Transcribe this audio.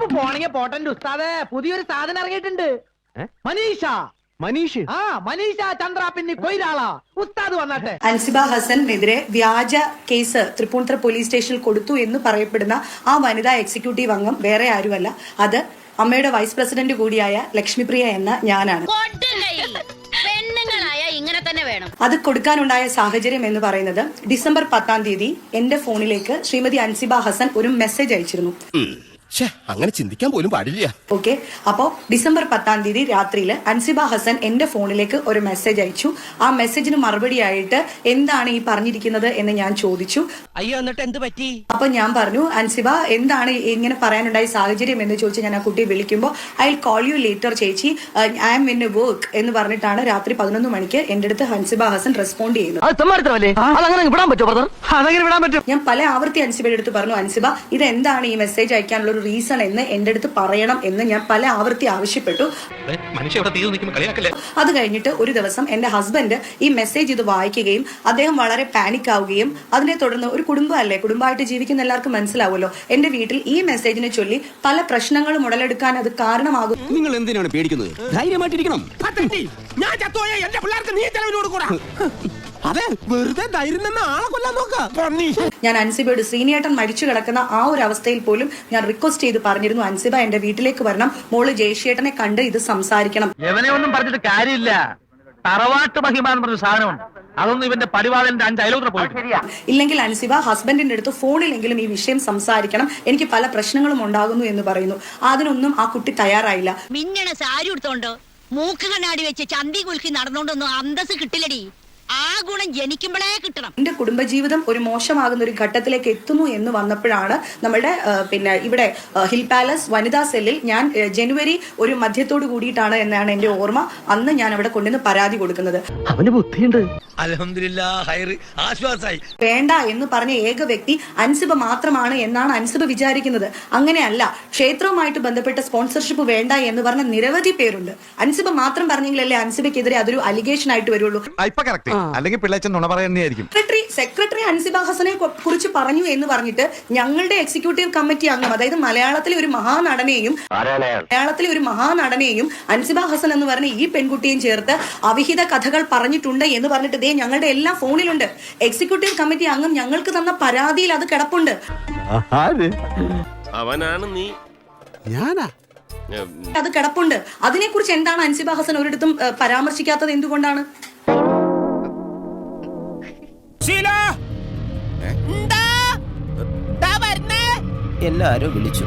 ഇനിയിപ്പോ പോണെങ്കിൽ പോട്ടന്റെ ഉസ്താദേ പുതിയൊരു സാധനം ഇറങ്ങിയിട്ടുണ്ട്. മനീഷ മനീഷ ചന്ദ്ര പിന്നെ കൊയിലാള ഉസ്താദ് വന്നാട്ടെ. അൻസിബ ഹസനെതിരെ വ്യാജ കേസ് തൃപ്പൂണിത്തുറ പോലീസ് സ്റ്റേഷനിൽ കൊടുത്തു എന്ന് പറയപ്പെടുന്ന ആ വനിതാ എക്സിക്യൂട്ടീവ് അംഗം വേറെ ആരുമല്ല, അത് അമ്മയുടെ വൈസ് പ്രസിഡന്റ് കൂടിയായ ലക്ഷ്മിപ്രിയ എന്ന ഞാനാണ്. അത് കൊടുക്കാനുണ്ടായ സാഹചര്യം എന്ന് പറയുന്നത് ഡിസംബർ 10-ാം തീയതി എന്റെ ഫോണിലേക്ക് ശ്രീമതി അൻസിബ ഹസൻ ഒരു മെസ്സേജ് അയച്ചിരുന്നു. അങ്ങനെ ചിന്തിക്കാൻ പോലും പാടില്ല. ഓക്കെ, അപ്പോ ഡിസംബർ 10-ാം തീയതി രാത്രിയിൽ അൻസിബ ഹസൻ എന്റെ ഫോണിലേക്ക് ഒരു മെസ്സേജ് അയച്ചു. ആ മെസ്സേജിന് മറുപടിയായിട്ട് എന്താണ് ഈ പറഞ്ഞിരിക്കുന്നത് എന്ന് ഞാൻ ചോദിച്ചു. അയ്യോ, എന്നിട്ട് എന്ത് പറ്റി? അപ്പൊ ഞാൻ പറഞ്ഞു, അൻസിബ എന്താണ് ഇങ്ങനെ പറയാനുണ്ടായ സാഹചര്യം എന്ന് ചോദിച്ചു. ഞാൻ ആ കുട്ടിയെ വിളിക്കുമ്പോൾ I will call you later ചേച്ചി, I am in a work എന്ന് പറഞ്ഞിട്ടാണ് രാത്രി 11 മണിക്ക് എന്റെ അടുത്ത് അൻസിബ ഹസൻ റെസ്പോണ്ട് ചെയ്യുന്നത്. ഞാൻ പല ആവർത്തി അൻസിബയുടെ അടുത്ത് പറഞ്ഞു, അൻസിബ ഇത് എന്താണ് ഈ മെസ്സേജ് അയക്കാനുള്ള റീസൺ എന്ന് എന്റെ അടുത്ത് പറയണം എന്ന് ഞാൻ പല ആവർത്തി ആവശ്യപ്പെട്ടു. അത് കഴിഞ്ഞിട്ട് ഒരു ദിവസം എന്റെ ഹസ്ബൻഡ് ഈ മെസ്സേജ് ഇത് വായിക്കുകയും അദ്ദേഹം വളരെ പാനിക് ആവുകയും അതിനെ തുടർന്ന് ഒരു കുടുംബമല്ലേ, കുടുംബമായിട്ട് ജീവിക്കുന്ന എല്ലാവർക്കും മനസ്സിലാവുമല്ലോ, എന്റെ വീട്ടിൽ ഈ മെസ്സേജിനെ ചൊല്ലി പല പ്രശ്നങ്ങളും ഉടലെടുക്കാൻ അത് കാരണമാകും. നിങ്ങൾ എന്തിനാണ് പേടിക്കുന്നത്? ധൈര്യമായിട്ടിരിക്കണം. അതെ, വെറുതെ ധൈര്യം തന്നെ ആളെ കൊല്ലാൻ നോക്കാം. ഞാൻ അൻസിബയോട് ശ്രീനിയേട്ടൻ മരിച്ചു കിടക്കുന്ന ആ ഒരു അവസ്ഥയിൽ പോലും ഞാൻ റിക്വസ്റ്റ് ചെയ്ത് പറഞ്ഞിരുന്നു, അൻസിബ എന്റെ വീട്ടിലേക്ക് വരണം, മോള് ജയശേട്ടനെ കണ്ട് ഇത് സംസാരിക്കണം. ഇവനെ ഒന്നും പറഞ്ഞിട്ട് കാര്യമില്ല. തറവാട്ട് മഹിമ എന്ന് പറഞ്ഞ സാധനമുണ്ട്, അതൊന്നും ഇവന്റെ പരിപാലന്റെ 5 അയലോത്ര പോയിട്ട്. ഇല്ലെങ്കിൽ അൻസിബ ഹസ്ബൻഡിന്റെ അടുത്ത് ഫോണിലെങ്കിലും ഈ വിഷയം സംസാരിക്കണം, എനിക്ക് പല പ്രശ്നങ്ങളും ഉണ്ടാകുന്നു എന്ന് പറയുന്നു. അതിനൊന്നും ആ കുട്ടി തയ്യാറായില്ല. മിന്നണ സാരി എടുത്തോണ്ടോ മൂക്ക് കണ്ണാടി വെച്ച് ചന്തി കുലുക്കി നടന്നോണ്ടൊന്നും അന്തസ് കിട്ടില്ലടി. ആ ഗുണം ജനിക്കുമ്പോഴേ കിട്ടണം. എന്റെ കുടുംബജീവിതം ഒരു മോശമാകുന്ന ഒരു ഘട്ടത്തിലേക്ക് എത്തുന്നു എന്ന് വന്നപ്പോഴാണ് നമ്മുടെ പിന്നെ ഇവിടെ ഹിൽ പാലസ് വനിതാ സെല്ലിൽ ഞാൻ ജനുവരി ഒരു മധ്യത്തോട് കൂടിയിട്ടാണ് എന്നാണ് എന്റെ ഓർമ്മ, അന്ന് ഞാൻ അവിടെ കൊണ്ടുവന്ന് പരാതി കൊടുക്കുന്നത്. അവന് ബുദ്ധിയുണ്ട്. വേണ്ട എന്ന് പറഞ്ഞ ഏക വ്യക്തി അൻസിബ മാത്രമാണ് എന്നാണ് അൻസിബ വിചാരിക്കുന്നത്. അങ്ങനെയല്ല, ക്ഷേത്രവുമായിട്ട് ബന്ധപ്പെട്ട സ്പോൺസർഷിപ്പ് വേണ്ട എന്ന് പറഞ്ഞ നിരവധി പേരുണ്ട്. അൻസിബ മാത്രം പറഞ്ഞെങ്കിലല്ലേ അൻസിബയ്ക്കെതിരെ അതൊരു അലിഗേഷൻ ആയിട്ട് വരുള്ളൂ. അല്ലെങ്കിൽ പിള്ളേച്ചൻ നുണ പറയുന്നതായിരിക്കും. സെക്രട്ടറി അൻസിബ ഹസനെ കുറിച്ച് പറഞ്ഞു എന്ന് പറഞ്ഞിട്ട് ഞങ്ങളുടെ എക്സിക്യൂട്ടീവ് കമ്മിറ്റി അംഗം, അതായത് മലയാളത്തിലെ ഒരു മഹാനടനെയും അൻസിബ ഹസൻ എന്ന് പറഞ്ഞ ഈ പെൺകുട്ടിയും ചേർത്ത് അവിഹിത കഥകൾ പറഞ്ഞിട്ടുണ്ട് എന്ന് പറഞ്ഞിട്ട് ദേ ഞങ്ങളുടെ എല്ലാ ഫോണിലുണ്ട്. എക്സിക്യൂട്ടീവ് കമ്മിറ്റി അംഗം ഞങ്ങൾക്ക് തന്ന പരാതിയിൽ അത് കിടപ്പുണ്ട്. അവനാണ് നീ, അത് കിടപ്പുണ്ട്. അതിനെക്കുറിച്ച് എന്താണ് അൻസിബ ഹസൻ ഒരിടത്തും പരാമർശിക്കാത്തത്? എന്തുകൊണ്ടാണ്? എല്ലാരും വിളിച്ചു.